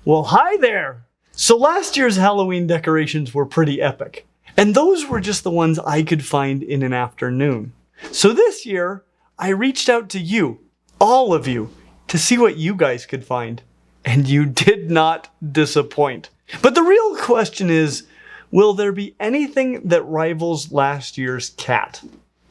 Well, hi there! So last year's Halloween decorations were pretty epic, and those were just the ones I could find in an afternoon. So this year, I reached out to you, all of you, to see what you guys could find. And you did not disappoint. But the real question is, will there be anything that rivals last year's cat?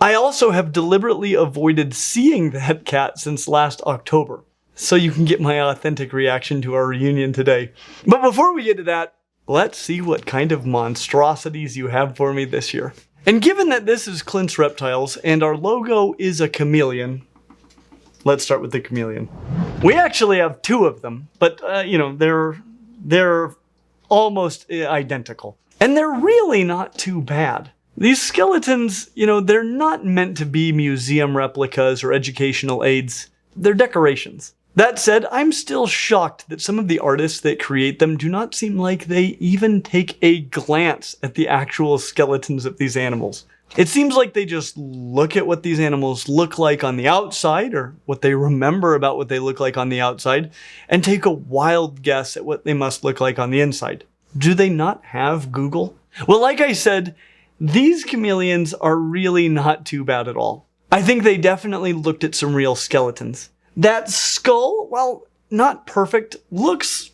I also have deliberately avoided seeing that cat since last October, so you can get my authentic reaction to our reunion today. But before we get to that, let's see what kind of monstrosities you have for me this year. And given that this is Clint's Reptiles and our logo is a chameleon, let's start with the chameleon. We actually have two of them, but they're almost identical. And they're really not too bad. These skeletons, they're not meant to be museum replicas or educational aids. They're decorations. That said, I'm still shocked that some of the artists that create them do not seem like they even take a glance at the actual skeletons of these animals. It seems like they just look at what these animals look like on the outside, or what they remember about what they look like on the outside, and take a wild guess at what they must look like on the inside. Do they not have Google? Well, like I said, these chameleons are really not too bad at all. I think they definitely looked at some real skeletons. That skull, while not perfect, looks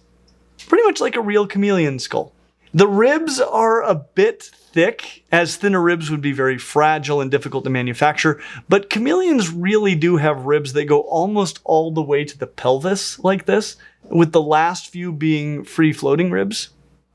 pretty much like a real chameleon skull. The ribs are a bit thick, as thinner ribs would be very fragile and difficult to manufacture, but chameleons really do have ribs that go almost all the way to the pelvis like this, with the last few being free-floating ribs.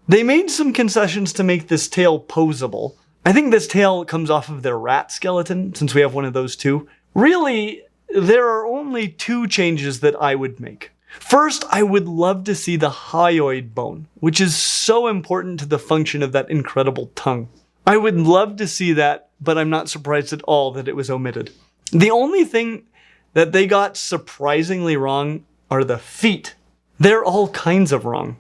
They made some concessions to make this tail posable. I think this tail comes off of their rat skeleton, since we have one of those too. Really, there are only two changes that I would make. First, I would love to see the hyoid bone, which is so important to the function of that incredible tongue. I would love to see that, but I'm not surprised at all that it was omitted. The only thing that they got surprisingly wrong are the feet. They're all kinds of wrong.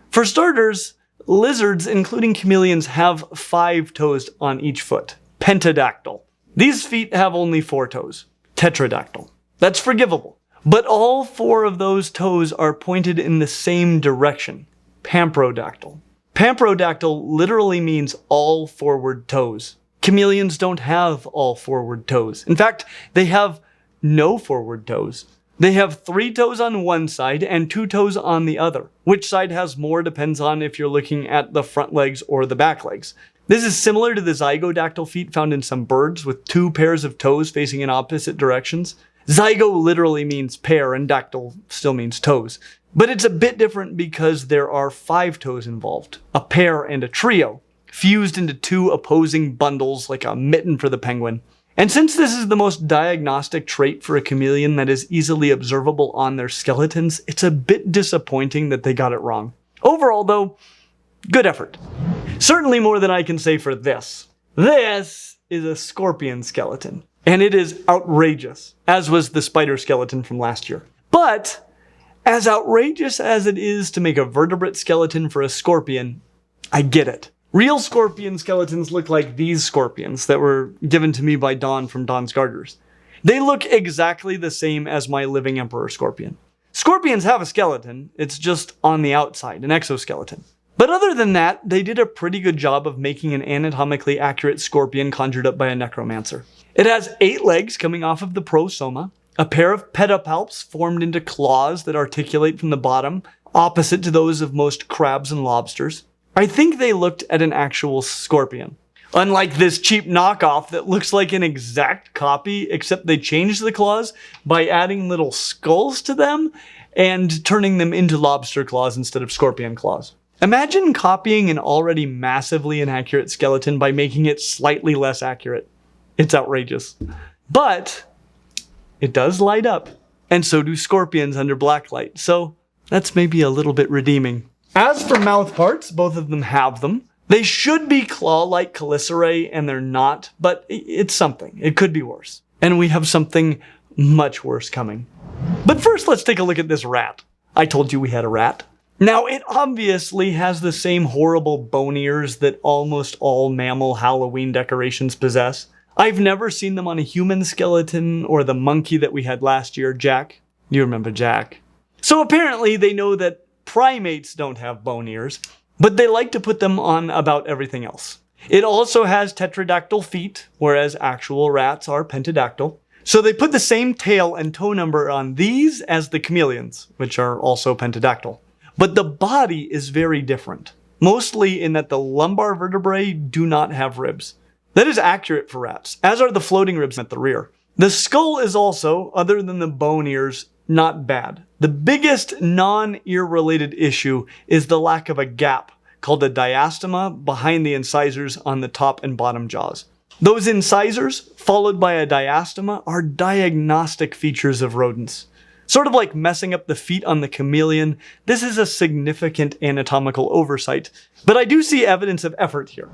For starters, lizards, including chameleons, have 5 toes on each foot. Pentadactyl. These feet have only 4 toes. Tetradactyl. That's forgivable. But all 4 of those toes are pointed in the same direction. Pamprodactyl. Pamprodactyl literally means all forward toes. Chameleons don't have all forward toes. In fact, they have no forward toes. They have 3 toes on one side and 2 toes on the other. Which side has more depends on if you're looking at the front legs or the back legs. This is similar to the zygodactyl feet found in some birds with 2 pairs of toes facing in opposite directions. Zygo literally means pair and dactyl still means toes. But it's a bit different because there are 5 toes involved, a pair and a trio, fused into 2 opposing bundles like a mitten for the penguin. And since this is the most diagnostic trait for a chameleon that is easily observable on their skeletons, it's a bit disappointing that they got it wrong. Overall though, good effort. Certainly more than I can say for this. This is a scorpion skeleton, and it is outrageous, as was the spider skeleton from last year. But as outrageous as it is to make a vertebrate skeleton for a scorpion, I get it. Real scorpion skeletons look like these scorpions that were given to me by Dawn from Dawn's Garters. They look exactly the same as my living emperor scorpion. Scorpions have a skeleton, it's just on the outside, an exoskeleton. But other than that, they did a pretty good job of making an anatomically accurate scorpion conjured up by a necromancer. It has 8 legs coming off of the prosoma, a pair of pedipalps formed into claws that articulate from the bottom, opposite to those of most crabs and lobsters. I think they looked at an actual scorpion. Unlike this cheap knockoff that looks like an exact copy, except they changed the claws by adding little skulls to them and turning them into lobster claws instead of scorpion claws. Imagine copying an already massively inaccurate skeleton by making it slightly less accurate. It's outrageous. But it does light up, and so do scorpions under blacklight, so that's maybe a little bit redeeming. As for mouth parts, both of them have them. They should be claw-like chelicerae, and they're not, but it's something. It could be worse. And we have something much worse coming. But first, let's take a look at this rat. I told you we had a rat. Now, it obviously has the same horrible bone ears that almost all mammal Halloween decorations possess. I've never seen them on a human skeleton or the monkey that we had last year, Jack. You remember Jack. So apparently they know that primates don't have bone ears, but they like to put them on about everything else. It also has tetradactyl feet, whereas actual rats are pentadactyl. So they put the same tail and toe number on these as the chameleons, which are also pentadactyl. But the body is very different, mostly in that the lumbar vertebrae do not have ribs. That is accurate for rats, as are the floating ribs at the rear. The skull is also, other than the bone ears, not bad. The biggest non-ear related issue is the lack of a gap called a diastema behind the incisors on the top and bottom jaws. Those incisors, followed by a diastema, are diagnostic features of rodents. Sort of like messing up the feet on the chameleon, this is a significant anatomical oversight, but I do see evidence of effort here.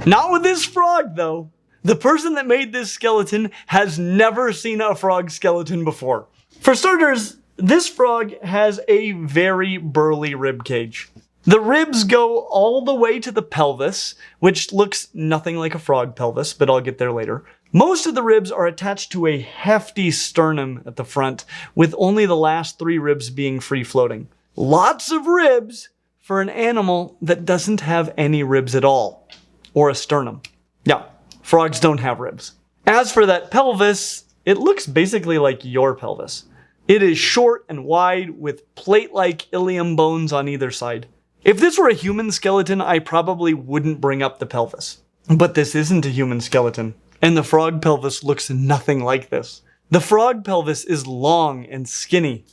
Not with this frog, though. The person that made this skeleton has never seen a frog skeleton before. For starters, this frog has a very burly rib cage. The ribs go all the way to the pelvis, which looks nothing like a frog pelvis, but I'll get there later. Most of the ribs are attached to a hefty sternum at the front, with only the last 3 ribs being free-floating. Lots of ribs for an animal that doesn't have any ribs at all, or a sternum. Yeah, frogs don't have ribs. As for that pelvis, it looks basically like your pelvis. It is short and wide, with plate-like ilium bones on either side. If this were a human skeleton, I probably wouldn't bring up the pelvis. But this isn't a human skeleton, and the frog pelvis looks nothing like this. The frog pelvis is long and skinny.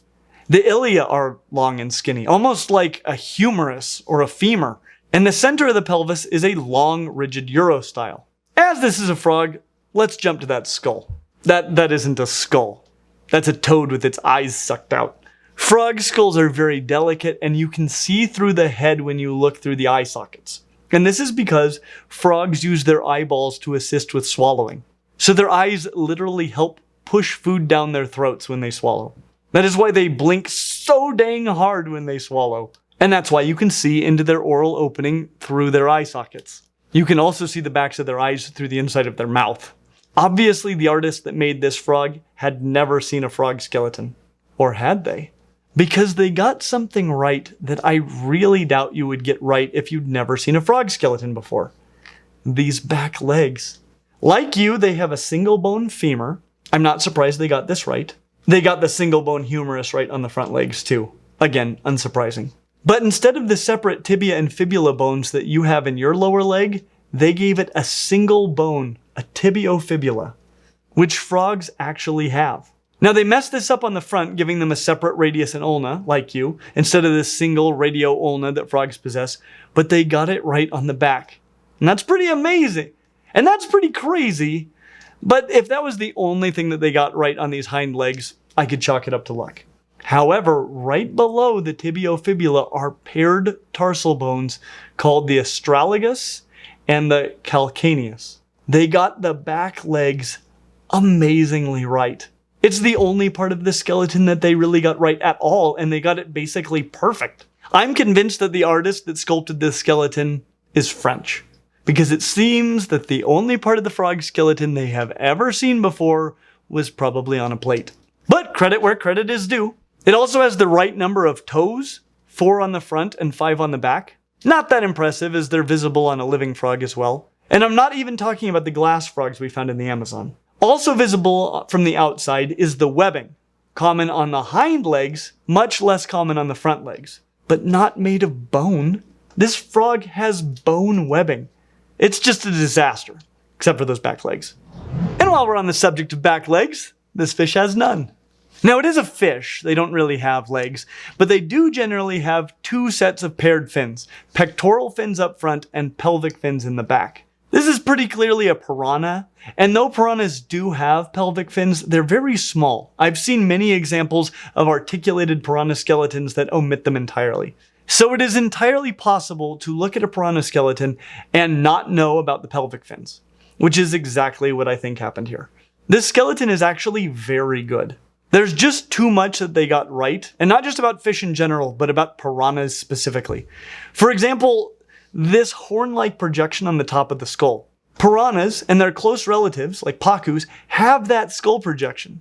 The ilia are long and skinny, almost like a humerus or a femur. And the center of the pelvis is a long, rigid urostyle. As this is a frog, let's jump to that skull. That isn't a skull. That's a toad with its eyes sucked out. Frog skulls are very delicate, and you can see through the head when you look through the eye sockets. And this is because frogs use their eyeballs to assist with swallowing. So their eyes literally help push food down their throats when they swallow. That is why they blink so dang hard when they swallow. And that's why you can see into their oral opening through their eye sockets. You can also see the backs of their eyes through the inside of their mouth. Obviously, the artist that made this frog had never seen a frog skeleton. Or had they? Because they got something right that I really doubt you would get right if you'd never seen a frog skeleton before. These back legs. Like you, they have a single bone femur. I'm not surprised they got this right. They got the single bone humerus right on the front legs too. Again, unsurprising. But instead of the separate tibia and fibula bones that you have in your lower leg, they gave it a single bone, a tibiofibula, which frogs actually have. Now they messed this up on the front, giving them a separate radius and ulna, like you, instead of this single radio-ulna that frogs possess, but they got it right on the back. And that's pretty amazing. And that's pretty crazy. But if that was the only thing that they got right on these hind legs, I could chalk it up to luck. However, right below the tibiofibula are paired tarsal bones called the astragalus and the calcaneus. They got the back legs amazingly right. It's the only part of the skeleton that they really got right at all, and they got it basically perfect. I'm convinced that the artist that sculpted this skeleton is French, because it seems that the only part of the frog skeleton they have ever seen before was probably on a plate. But credit where credit is due. It also has the right number of toes, 4 on the front and 5 on the back. Not that impressive, as they're visible on a living frog as well. And I'm not even talking about the glass frogs we found in the Amazon. Also visible from the outside is the webbing, common on the hind legs, much less common on the front legs, but not made of bone. This frog has bone webbing. It's just a disaster, except for those back legs. And while we're on the subject of back legs, this fish has none. Now it is a fish, they don't really have legs, but they do generally have 2 sets of paired fins, pectoral fins up front and pelvic fins in the back. This is pretty clearly a piranha, and though piranhas do have pelvic fins, they're very small. I've seen many examples of articulated piranha skeletons that omit them entirely. So it is entirely possible to look at a piranha skeleton and not know about the pelvic fins, which is exactly what I think happened here. This skeleton is actually very good. There's just too much that they got right, and not just about fish in general, but about piranhas specifically. For example, this horn-like projection on the top of the skull. Piranhas and their close relatives, like pacus, have that skull projection,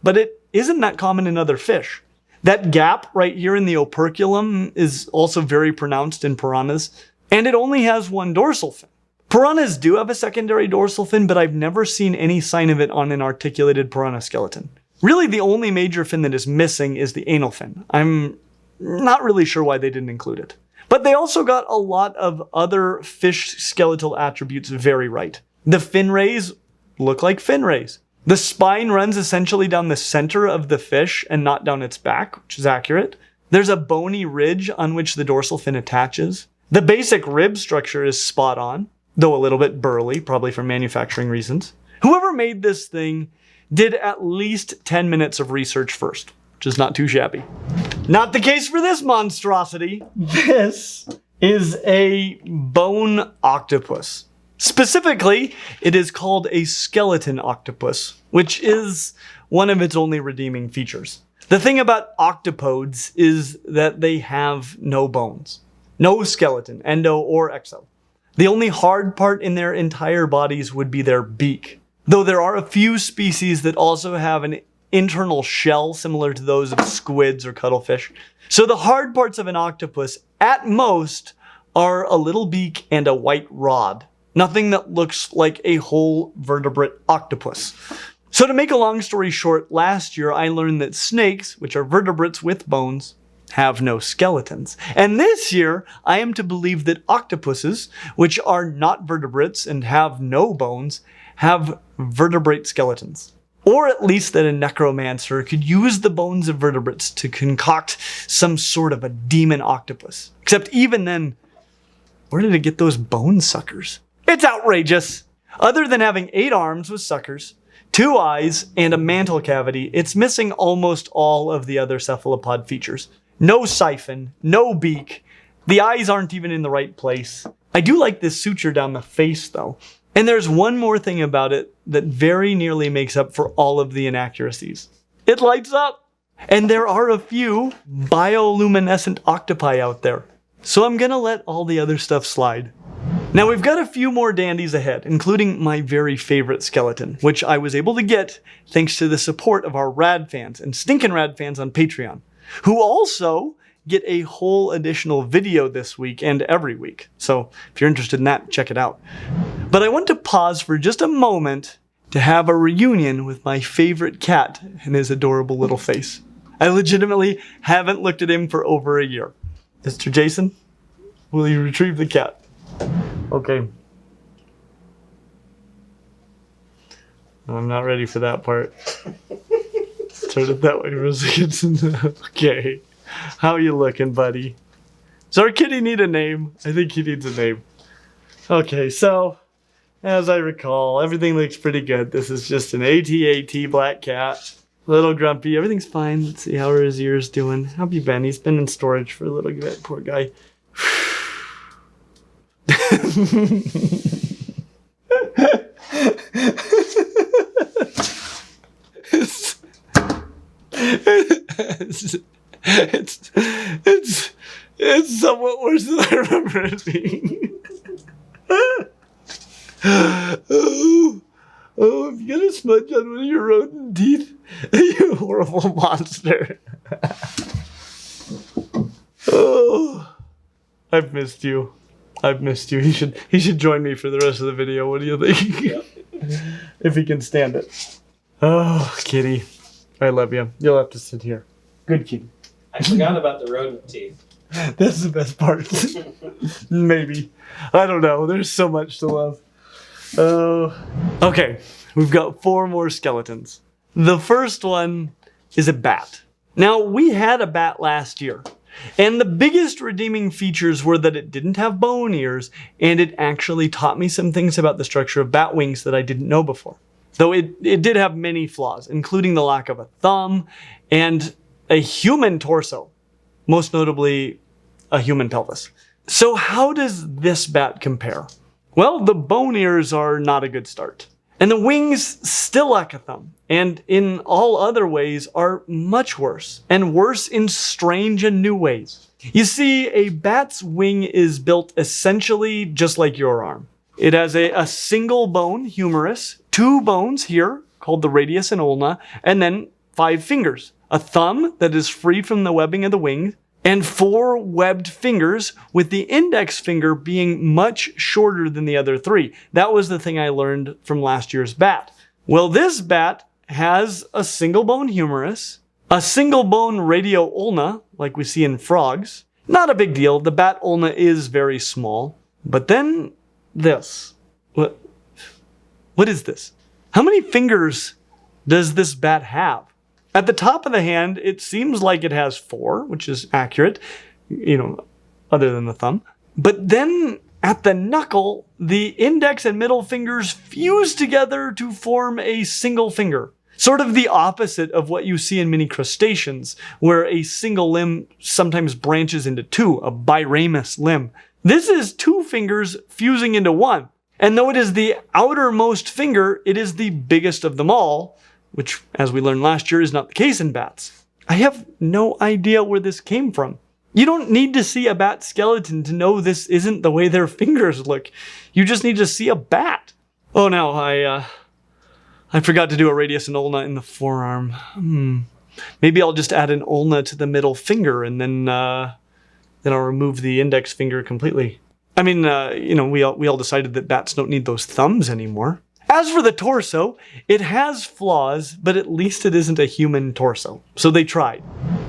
but it isn't that common in other fish. That gap right here in the operculum is also very pronounced in piranhas, and it only has one dorsal fin. Piranhas do have a secondary dorsal fin, but I've never seen any sign of it on an articulated piranha skeleton. Really, the only major fin that is missing is the anal fin. I'm not really sure why they didn't include it. But they also got a lot of other fish skeletal attributes very right. The fin rays look like fin rays. The spine runs essentially down the center of the fish and not down its back, which is accurate. There's a bony ridge on which the dorsal fin attaches. The basic rib structure is spot on, though a little bit burly, probably for manufacturing reasons. Whoever made this thing did at least 10 minutes of research first, which is not too shabby. Not the case for this monstrosity. This is a bone octopus. Specifically, it is called a skeleton octopus, which is one of its only redeeming features. The thing about octopods is that they have no bones. No skeleton, endo or exo. The only hard part in their entire bodies would be their beak. Though there are a few species that also have an internal shell similar to those of squids or cuttlefish. So the hard parts of an octopus, at most, are a little beak and a white rod. Nothing that looks like a whole vertebrate octopus. So to make a long story short, last year I learned that snakes, which are vertebrates with bones, have no skeletons. And this year, I am to believe that octopuses, which are not vertebrates and have no bones, have vertebrate skeletons. Or at least that a necromancer could use the bones of vertebrates to concoct some sort of a demon octopus. Except even then, where did it get those bone suckers? It's outrageous! Other than having 8 arms with suckers, 2 eyes, and a mantle cavity, it's missing almost all of the other cephalopod features. No siphon, no beak, the eyes aren't even in the right place. I do like this suture down the face though. And there's one more thing about it that very nearly makes up for all of the inaccuracies. It lights up! And there are a few bioluminescent octopi out there. So I'm gonna let all the other stuff slide. Now we've got a few more dandies ahead, including my very favorite skeleton, which I was able to get thanks to the support of our rad fans and stinkin' rad fans on Patreon, who also get a whole additional video this week and every week. So if you're interested in that, check it out. But I want to pause for just a moment to have a reunion with my favorite cat and his adorable little face. I legitimately haven't looked at him for over a year. Mr. Jason, will you retrieve the cat? Okay. I'm not ready for that part. Turn it that way for a second. Okay. How you looking, buddy? Does our kitty need a name? I think he needs a name. Okay, so, as I recall, everything looks pretty good. This is just an AT-AT black cat. A little grumpy. Everything's fine. Let's see how are his ears doing. How have you been? He's been in storage for a little bit. Poor guy. It's somewhat worse than I remember it being. Oh, if you got a smudge on one of your rodent teeth, you horrible monster. Oh, I've missed you. I've missed you. He should join me for the rest of the video. What do you think? Yeah. If he can stand it. Oh, kitty. I love you. You'll have to sit here. Good kitty. I forgot about the rodent teeth. That's the best part. Maybe. I don't know. There's so much to love. Okay, we've got 4 more skeletons. The first one is a bat. Now, we had a bat last year, and the biggest redeeming features were that it didn't have bone ears, and it actually taught me some things about the structure of bat wings that I didn't know before. Though it did have many flaws, including the lack of a thumb and a human torso, most notably a human pelvis. So how does this bat compare? Well, the bone ears are not a good start. And the wings still lack a thumb, and in all other ways are much worse, and worse in strange and new ways. You see, a bat's wing is built essentially just like your arm. It has a single bone humerus, 2 bones here, called the radius and ulna, and then 5 fingers, a thumb that is free from the webbing of the wings, and 4 webbed fingers, with the index finger being much shorter than the other 3. That was the thing I learned from last year's bat. Well, this bat has a single bone humerus, a single bone radio ulna, like we see in frogs. Not a big deal, the bat ulna is very small. But then this. What is this? How many fingers does this bat have? At the top of the hand, it seems like it has 4, which is accurate, other than the thumb. But then at the knuckle, the index and middle fingers fuse together to form a single finger. Sort of the opposite of what you see in many crustaceans, where a single limb sometimes branches into 2, a biramous limb. This is 2 fingers fusing into 1. And though it is the outermost finger, it is the biggest of them all, which, as we learned last year, is not the case in bats. I have no idea where this came from. You don't need to see a bat skeleton to know this isn't the way their fingers look. You just need to see a bat. Oh no, I forgot to do a radius and ulna in the forearm. Maybe I'll just add an ulna to the middle finger and then I'll remove the index finger completely. I mean, we all decided that bats don't need those thumbs anymore. As for the torso, it has flaws, but at least it isn't a human torso. So they tried.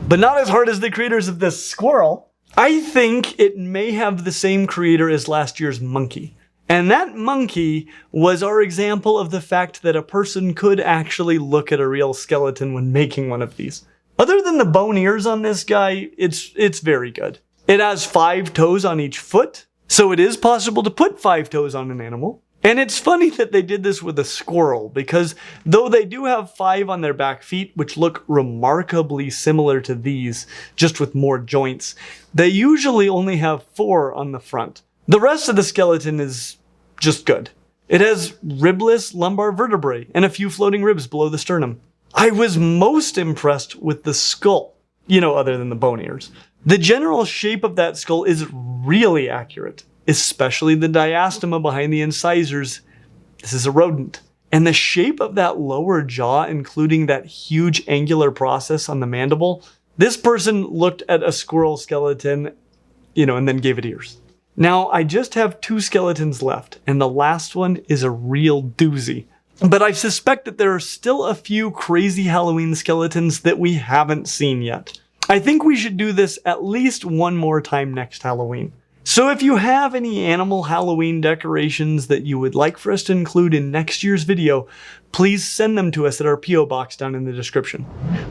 But not as hard as the creators of this squirrel. I think it may have the same creator as last year's monkey. And that monkey was our example of the fact that a person could actually look at a real skeleton when making one of these. Other than the bone ears on this guy, it's very good. It has 5 toes on each foot, so it is possible to put 5 toes on an animal. And it's funny that they did this with a squirrel, because though they do have 5 on their back feet, which look remarkably similar to these, just with more joints, they usually only have 4 on the front. The rest of the skeleton is just good. It has ribless lumbar vertebrae and a few floating ribs below the sternum. I was most impressed with the skull, other than the bone ears. The general shape of that skull is really accurate, especially the diastema behind the incisors. This is a rodent. And the shape of that lower jaw, including that huge angular process on the mandible, this person looked at a squirrel skeleton, and then gave it ears. Now, I just have 2 skeletons left, and the last one is a real doozy. But I suspect that there are still a few crazy Halloween skeletons that we haven't seen yet. I think we should do this at least one more time next Halloween. So if you have any animal Halloween decorations that you would like for us to include in next year's video, please send them to us at our P.O. box down in the description.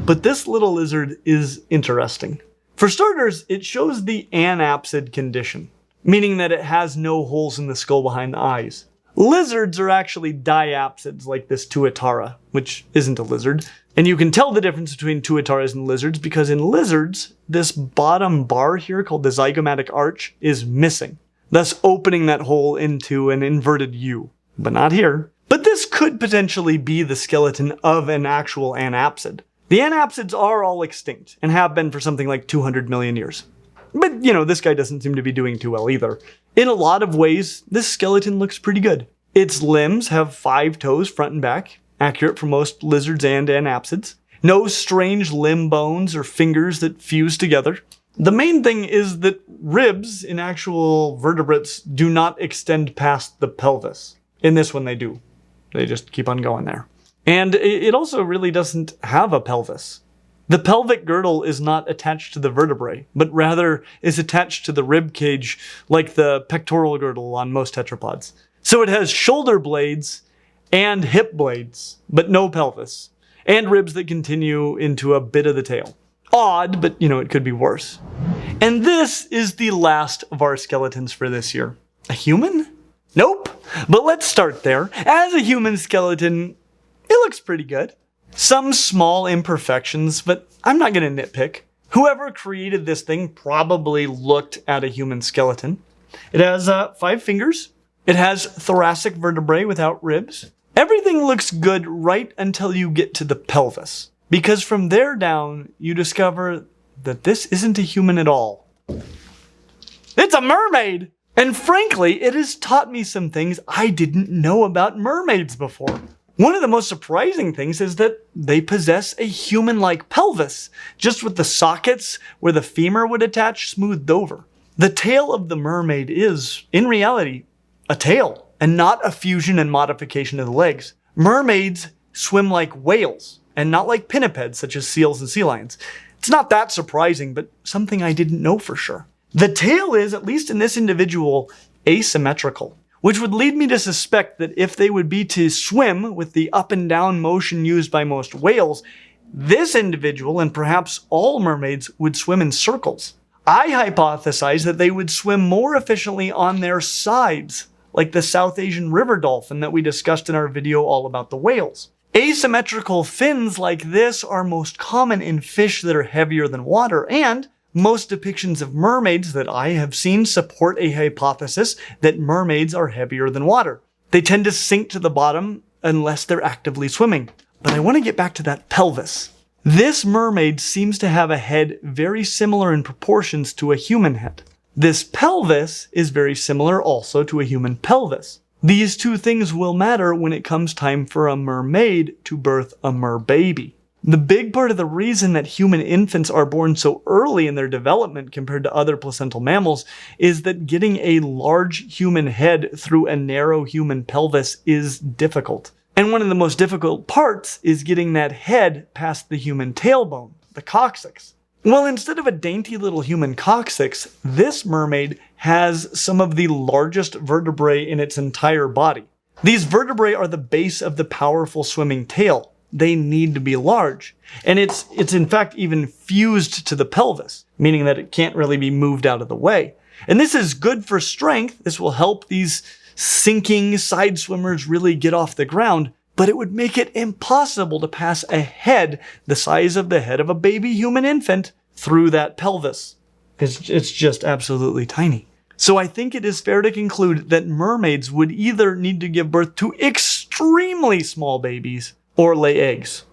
But this little lizard is interesting. For starters, it shows the anapsid condition, meaning that it has no holes in the skull behind the eyes. Lizards are actually diapsids like this tuatara, which isn't a lizard. And you can tell the difference between tuataras and lizards because in lizards, this bottom bar here called the zygomatic arch is missing, thus opening that hole into an inverted U. But not here. But this could potentially be the skeleton of an actual anapsid. The anapsids are all extinct and have been for something like 200 million years. But, this guy doesn't seem to be doing too well either. In a lot of ways, this skeleton looks pretty good. Its limbs have 5 toes front and back, accurate for most lizards and anapsids. No strange limb bones or fingers that fuse together. The main thing is that ribs in actual vertebrates do not extend past the pelvis. In this one they do. They just keep on going there. And it also really doesn't have a pelvis. The pelvic girdle is not attached to the vertebrae, but rather is attached to the rib cage like the pectoral girdle on most tetrapods. So it has shoulder blades and hip blades, but no pelvis, and ribs that continue into a bit of the tail. Odd, but it could be worse. And this is the last of our skeletons for this year. A human? Nope. But let's start there. As a human skeleton, it looks pretty good. Some small imperfections, but I'm not going to nitpick. Whoever created this thing probably looked at a human skeleton. It has 5 fingers. It has thoracic vertebrae without ribs. Everything looks good right until you get to the pelvis, because from there down, you discover that this isn't a human at all. It's a mermaid! And frankly, it has taught me some things I didn't know about mermaids before. One of the most surprising things is that they possess a human-like pelvis, just with the sockets where the femur would attach smoothed over. The tail of the mermaid is, in reality, a tail, and not a fusion and modification of the legs. Mermaids swim like whales, and not like pinnipeds such as seals and sea lions. It's not that surprising, but something I didn't know for sure. The tail is, at least in this individual, asymmetrical, which would lead me to suspect that if they would be to swim with the up and down motion used by most whales, this individual, and perhaps all mermaids, would swim in circles. I hypothesize that they would swim more efficiently on their sides, like the South Asian river dolphin that we discussed in our video all about the whales. Asymmetrical fins like this are most common in fish that are heavier than water, and most depictions of mermaids that I have seen support a hypothesis that mermaids are heavier than water. They tend to sink to the bottom unless they're actively swimming. But I want to get back to that pelvis. This mermaid seems to have a head very similar in proportions to a human head. This pelvis is very similar also to a human pelvis. These two things will matter when it comes time for a mermaid to birth a merbaby. The big part of the reason that human infants are born so early in their development compared to other placental mammals is that getting a large human head through a narrow human pelvis is difficult. And one of the most difficult parts is getting that head past the human tailbone, the coccyx. Well, instead of a dainty little human coccyx, this mermaid has some of the largest vertebrae in its entire body. These vertebrae are the base of the powerful swimming tail. They need to be large. And it's in fact even fused to the pelvis, meaning that it can't really be moved out of the way. And this is good for strength. This will help these sinking side swimmers really get off the ground, but it would make it impossible to pass a head the size of the head of a baby human infant through that pelvis. It's just absolutely tiny. So I think it is fair to conclude that mermaids would either need to give birth to extremely small babies or lay eggs.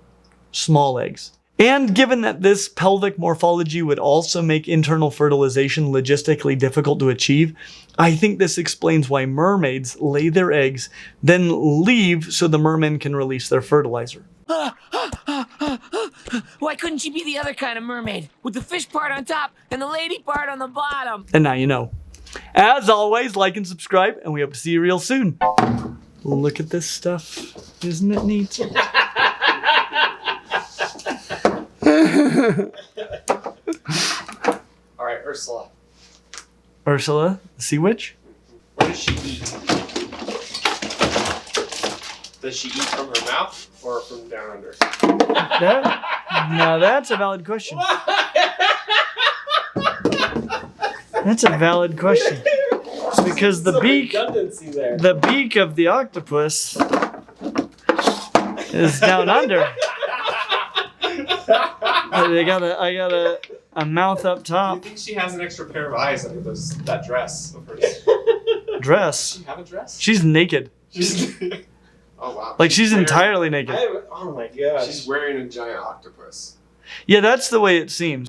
Small eggs. And given that this pelvic morphology would also make internal fertilization logistically difficult to achieve, I think this explains why mermaids lay their eggs, then leave so the mermen can release their fertilizer. Why couldn't she be the other kind of mermaid, with the fish part on top and the lady part on the bottom? And now you know. As always, like and subscribe, and we hope to see you real soon. Look at this stuff. Isn't it neat? All right, Ursula. Ursula, the sea witch? What does she eat? Does she eat from her mouth or from down under? Now that's a valid question. That's a valid question. Because the beak of the octopus is down under. I got a mouth up Do you top. think she has an extra pair of eyes under that dress of hers? Dress? Does she have a dress? She's naked. Oh wow. Like she's entirely naked. Oh my god. She's wearing a giant octopus. Yeah, that's the way it seems.